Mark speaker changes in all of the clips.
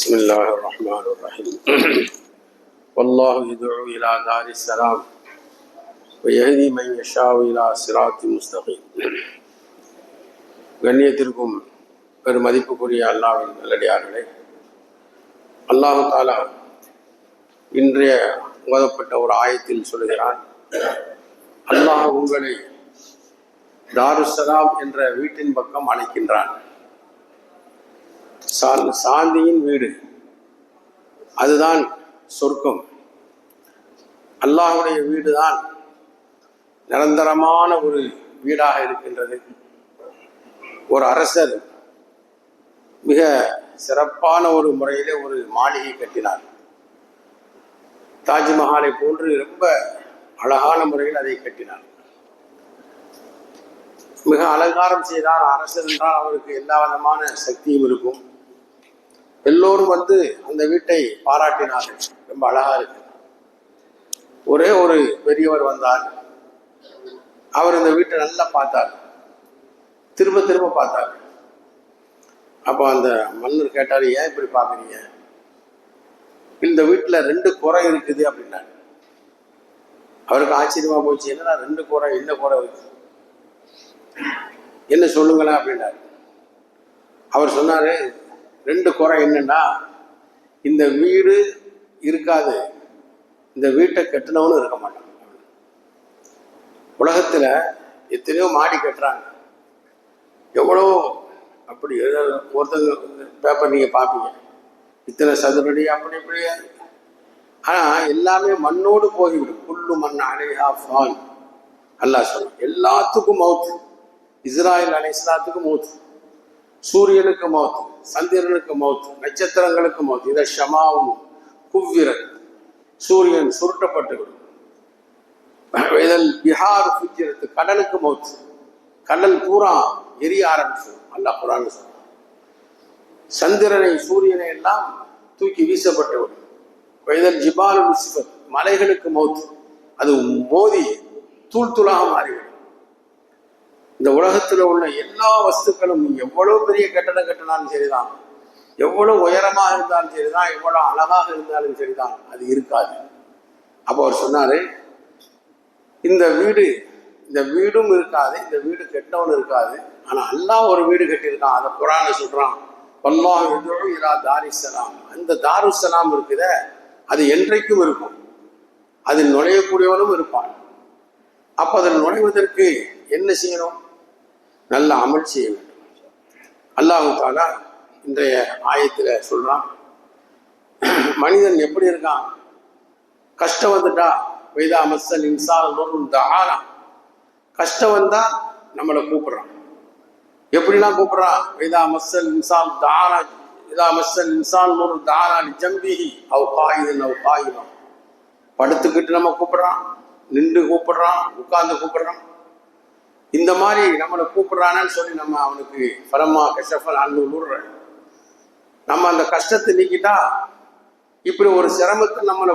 Speaker 1: بسم الله الرحمن الرحيم والله يدعو إلى دار السلام ويهدي من يشاء إلى صراط مستقيم. கண்ணியத்திற்கும் பெருமதிப்புக்குரிய அல்லாஹ்வின் நல்லடியார்களே, அல்லாஹ் தஆலா இன்றைய ஓதப்பட்ட ஒரு ஆயத்தில் சொல்கிறான், அல்லாஹ் உங்களை தாருஸ்ஸலாம் என்ற வீட்டின் பக்கம் அழைக்கின்றான். சாந்தியின் வீடு, அதுதான் சொர்க்கம். அல்லாஹ்வுடைய வீடுதான் நிரந்தரமான ஒரு வீடாக இருக்கின்றது. ஒரு அரசர் மிக சிறப்பான ஒரு முறையிலே ஒரு மாளிகை கட்டினார். தாஜ்மஹாலை போன்று ரொம்ப அழகான முறையில் அதை கட்டினார். மிக அலங்காரம் செய்தார். அரசர் என்றால் அவருக்கு எல்லா விதமான சக்தியும் இருக்கும். எல்லோரும் வந்து அந்த வீட்டை பாராட்டினார்கள், ரொம்ப அழகா இருக்கு. ஒரே ஒரு பெரியவர் வந்தார். அவர் இந்த வீட்டை நல்லா பார்த்தார், திரும்ப திரும்ப பார்த்தார். அப்போ அந்த மன்னர் கேட்டார், ஏன் இப்படி பார்க்குறீங்க? இந்த வீட்டில் 2 குறை இருக்குது அப்படின்னாரு. அவருக்கு ஆச்சரியமா போச்சு, என்னன்னா 2 குறை, என்ன குறை இருக்கு, என்ன சொல்லுங்களேன் அப்படின்னாரு. அவர் சொன்னாரு, 2 குறை என்னன்னா, இந்த வீடு இருக்காது, இந்த வீட்டை கட்டினவனும் இருக்க மாட்டான். உலகத்துல எத்தனையோ மாடி கட்டுறாங்க, எவ்வளோ அப்படி ஒருத்தங்க பேப்பர் நீங்க பார்ப்பீங்க, இத்தனை சதுரடி அப்படி இப்படி. ஆனா எல்லாமே மண்ணோடு போய்விடும். குல்லு மண் அலைஹா ஃபான். அல்லாஹ் சொல்ல, எல்லாத்துக்கும் மௌத்து. இஸ்ராயில் அலைஹிஸ்ஸலாத்துக்கு மௌத்து, சூரியனுக்கு மௌத்து, சந்திரனுக்கு மௌத்து, நட்சத்திரங்களுக்கு மௌத்து. இதை ஷமாவும் குவ்விரத், சூரியன் சுருட்டப்பட்டுவிடும். பிஹார் ஃபுஜ்ஜிரத், கடலுக்கு மௌத்து, கடல் பூரா எரிய ஆரம்பிச்சு. அல்லாஹ் குர்ஆன்ல சொல்றான். சந்திரனை சூரியனை எல்லாம் தூக்கி வீசப்பட்டுவிடும். வைதல் ஜிபாலு நுஸிஃபத், மலைகளுக்கு மௌத்து, அது மோதி தூள் தூளாக மாறிவிடும். இந்த உலகத்தில் உள்ள எல்லா வஸ்துக்களும், எவ்வளவு பெரிய கட்டடம் கட்டினாலும் சரிதான், எவ்வளவு உயரமாக இருந்தாலும் சரிதான், எவ்வளவு அழகாக இருந்தாலும் சரிதான், அது இருக்காது. அப்போ அவர் சொன்னாரு, இந்த வீடும் இருக்காது, இந்த வீடு கெட்டவனும் இருக்காது. ஆனா அல்லாஹ் ஒரு வீடு கட்டியிருக்கான். அதை குர்ஆன்ல சொல்றான், வல்லாஹு யதுஉ இலா தாரிஸ்ஸலாம். அந்த தாருஸ்ஸலாம் இருக்குத, அது என்றைக்கும் இருக்கும். அதில் நுழையக்கூடியவனும் இருப்பான். அப்ப அதில் நுழைவதற்கு என்ன செய்யணும்? நல்ல அமல் செய்ய வேண்டும். அல்லாஹ் தஆலா இன்றைய ஆயத்துல சொல்றான், மனிதன் எப்படி இருக்கான்? கஷ்டம் வந்துட்டா, வைதா மஸ்ஸல் இன்சான துர்ருன் தஆனா, கஷ்டம் வந்தா நம்மளை கூப்பிடுறான். எப்படிலாம் கூப்பிடுறான்? வைதா மஸ்ஸல் இன்சான் தஆனா, இதா மஸ்ஸல் இன்சான் துர்ருன் தஆனா லிஜம்பிஹி அவ் காயிதன் அவ் காயிமா. படுத்துக்கிட்டு நம்ம கூப்பிடுறான், நின்று கூப்பிடுறான், உட்கார்ந்து கூப்பிடுறான். இந்த மாதிரி நம்மளை கூப்பிடுறானு சொல்லி நம்ம அவனுக்கு ஃபலம்மா கஷஃபல் அன்னுர், நம்ம அந்த கஷ்டத்தை நீக்கிட்டா, இப்படி ஒரு சிரமத்தை நம்மளை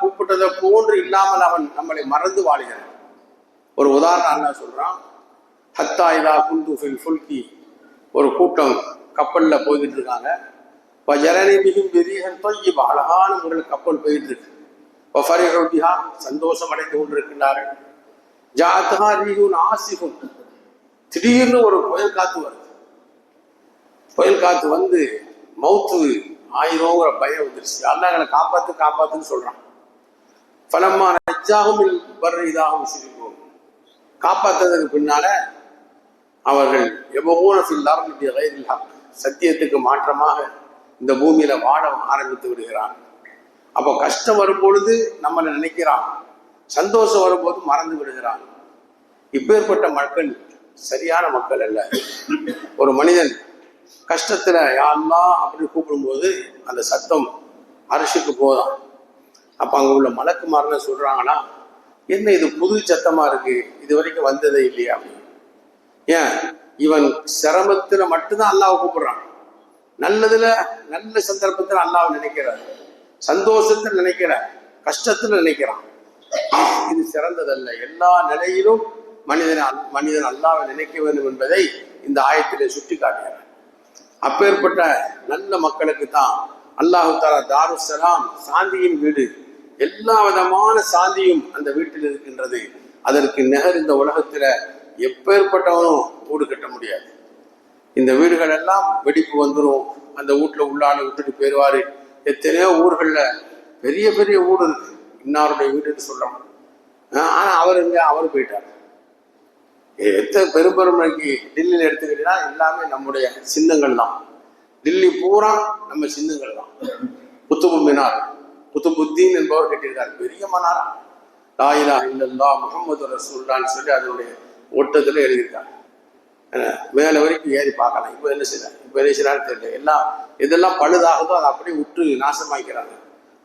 Speaker 1: கூப்பிட்டதை போன்று இல்லாமல் அவன் நம்மளை மறந்து வாழ்கிறான். ஒரு உதாரணம் அல்லாஹ் சொல்றான், ஹத்தா இதா குந்து ஃபில் ஃபுல்கி, ஒரு கூட்டம் கப்பல்ல போய்கிட்டு இருக்காங்க. ஜரனி மிகும் பெரியகன் தொய்யிபா, அழகான முறையில் கப்பல் போயிட்டு இருக்கு. ஃபரிஹுபிஹா, சந்தோஷம் அடைந்து கொண்டிருக்கின்றார்கள். ஜாஅத்ஹா ரீஹுன் ஆசிஃபுன், திடீர்னு ஒரு புயல் காத்து வருது. புயல் காத்து வந்து மௌத்து ஆயிரோங்கிற பயம் வந்துருச்சு. அல்லாஹ் எங்களை காப்பாத்துன்னு சொல்றான். ஃபலம்மா நஜ்ஜாஹும் மினல் பர்ரி இதாஹும் யுஷ்ரிகூன், காப்பாத்ததுக்கு பின்னால அவர்கள் யபூன ஃபில் அர்தி பிகைரில் ஹக், சத்தியத்துக்கு மாற்றமாக இந்த பூமியில வாழ ஆரம்பித்து விடுகிறான். அப்போ கஷ்டம் வரும் பொழுது நம்மளை நினைக்கிறான், சந்தோஷம் வரும்போது மறந்து விடுகிறான். இப்பேற்பட்ட மக்கள் சரியான மக்கள் அல்ல. ஒரு மனிதன் கஷ்டத்துல யா அல்லாஹ் அப்படி கூப்பிடும்போது அந்த சத்தம் அரிசிக்கு போதான். அப்ப அங்க உள்ள மலக்குமார்ல சொல்றாங்கன்னா, என்ன இது புது சத்தமா இருக்கு, இது வரைக்கும் வந்ததே இல்லையா அப்படின்னு. ஏன், இவன் சிரமத்துல மட்டும்தான் அல்லாஹ் கூப்பிடுறான். நல்லதுல நல்ல சந்தர்ப்பத்துல அல்லாஹ் நினைக்கிறார், சந்தோஷத்துல நினைக்கிறார், கஷ்டத்துல நினைக்கிறான். இது சிறந்ததல்ல. எல்லா நிலையிலும் மனிதன் அல்லாஹ்வை நினைக்க வேண்டும் என்பதை இந்த ஆயத்திலே சுட்டி காட்டுகிறார். அப்பேற்பட்ட நல்ல மக்களுக்கு தான் அல்லாஹு தஆலா தாருஸ்ஸலாம் சாந்தியின் வீடு, எல்லா விதமான சாந்தியும் அந்த வீட்டில் இருக்கின்றது. அதற்கு நிகர் இந்த உலகத்தில் எப்பேற்பட்டவனும் வீடு கட்ட முடியாது. இந்த வீடுகள் எல்லாம் வெடிப்பு வந்துடும், அந்த வீட்டில் உள்ளால விட்டுட்டு போயிடுவாரு. எத்தனையோ ஊர்களில் பெரிய பெரிய வீடு இருக்கு, இன்னாருடைய வீடுன்னு சொல்றோம். ஆனால் அவர் போயிட்டார். எத்தனை பெரும்பெருமைக்கு டில்லியில் எடுத்துக்கிட்டீங்கன்னா எல்லாமே நம்முடைய சின்னங்கள் தான். டில்லி பூரா நம்ம சின்னங்கள் தான். குத்துபு மினார், குத்துபுத்தீன் என்பவர் கட்டியிருக்கார், பெரிய மனாரா. லா இலாஹ இல்லல்லாஹ் முஹம்மது ரசூலுல்லாஹ்னு சொல்லி அதனுடைய ஒட்டத்தில் எழுதியிருக்காங்க. மேலே வரைக்கும் ஏறி பார்க்கலாம். இப்போ என்ன செய்யறான்னு தெரியல. எல்லாம் இதெல்லாம் பழுதாகுதோ அதை அப்படியே விட்டு நாசமாக்கிறாங்க.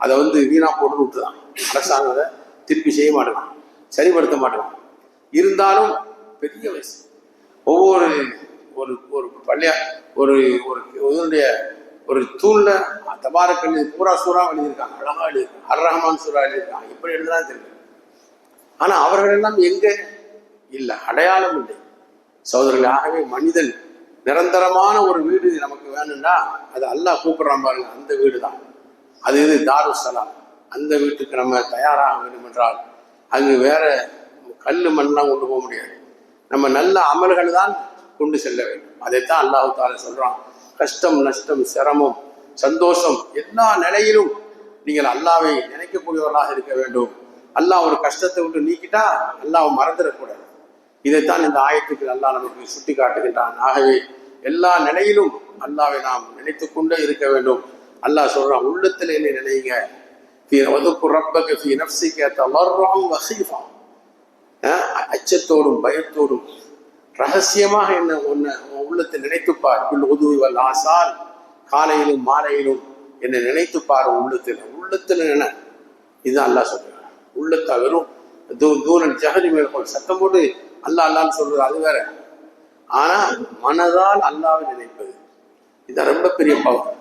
Speaker 1: அதை வீணா போட்டு விட்டுதான். அரசாங்கத்தை திருப்பி செய்ய மாட்டேங்கான், சரிப்படுத்த மாட்டேங்கான். இருந்தாலும் பெரிய வயசு ஒவ்வொரு ஒரு ஒரு பள்ளியா ஒரு இதனுடைய ஒரு தூண்ல தபாரக்கல்லி பூரா சூறா எழுதியிருக்காங்க, அழகா எழுதியிருக்காங்க, அர் ரஹ்மான் சூறா எழுதியிருக்காங்க. இப்படி எழுதுதான் தெரியல. ஆனா அவர்கள் எல்லாம் எங்க இல்லை, அடையாளம் இல்லை சகோதரர்கள். ஆகவே மனிதன் நிரந்தரமான ஒரு வீடு நமக்கு வேணும்னா அது அல்லாஹ் கூப்பிடுறான் பாருங்க, அந்த வீடு தான். அது தாருஸ்ஸலாம். அந்த வீட்டுக்கு நம்ம தயாராக வேண்டும் என்றால் அங்கு வேற கல் மண்ணெலாம் கொண்டு போக முடியாது. நம்ம நல்ல அமல்கள் தான் கொண்டு செல்ல வேண்டும். அதைத்தான் அல்லாஹ் தஆலா சொல்றான். கஷ்டம், நஷ்டம், சிரமம், சந்தோஷம், எல்லா நிலையிலும் நீங்கள் அல்லாஹ்வை நினைக்கக்கூடியவர்களாக இருக்க வேண்டும். அல்லாஹ் ஒரு கஷ்டத்தை விட்டு நீக்கிட்டா அல்லாஹ் மறந்துடக்கூடாது. இதைத்தான் இந்த ஆயத்துக்கு அல்லாஹ் நமக்கு சுட்டி காட்டுகின்றான். ஆகவே எல்லா நிலையிலும் அல்லாஹ்வை நாம் நினைத்து கொண்டே இருக்க வேண்டும். அல்லாஹ் சொல்றான், உள்ளத்தில் என்னை நினைங்க. அச்சத்தோடும் பயத்தோடும் ரகசியமாக என்ன உள்ளத்தை நினைத்துப்பார். ஆசால், காலையிலும் மாலையிலும் என்னை நினைத்துப்பார். உள்ளத்தில் என்ன, இதுதான் அல்லாஹ் சொல்றான். உள்ளத்தை வெறும் தூரன் ஜஹரி மேற்கொள் சத்தம் போட்டு அல்லாஹ் அல்லான்னு சொல்றது அது வேற. ஆனா மனதால் அல்லாவை நினைப்பது இது ரொம்ப பெரிய பவர்.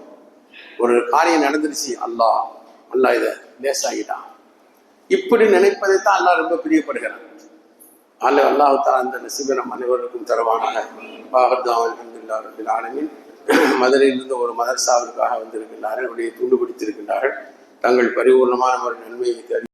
Speaker 1: ஒரு காரியம் நடந்துருச்சு, அல்லாஹ் இதை லேசாகிட்டான், இப்படி நினைப்பதைத்தான் அல்லாஹ் ரொம்ப பிரியப்படுகிறான். அல்லாஹ் தஆலா அந்த நசீபை நம் அனைவருக்கும் தருவானாக. அல்ஹம்துலில்லாஹி ரப்பில் ஆலமீன். மதுரையிலிருந்து ஒரு மதரசாவிற்காக வந்திருக்கின்றார்கள், அப்படியே துண்டு பிடித்திருக்கின்றார்கள். தங்கள் பரிபூர்ணமான ஒரு நன்மையை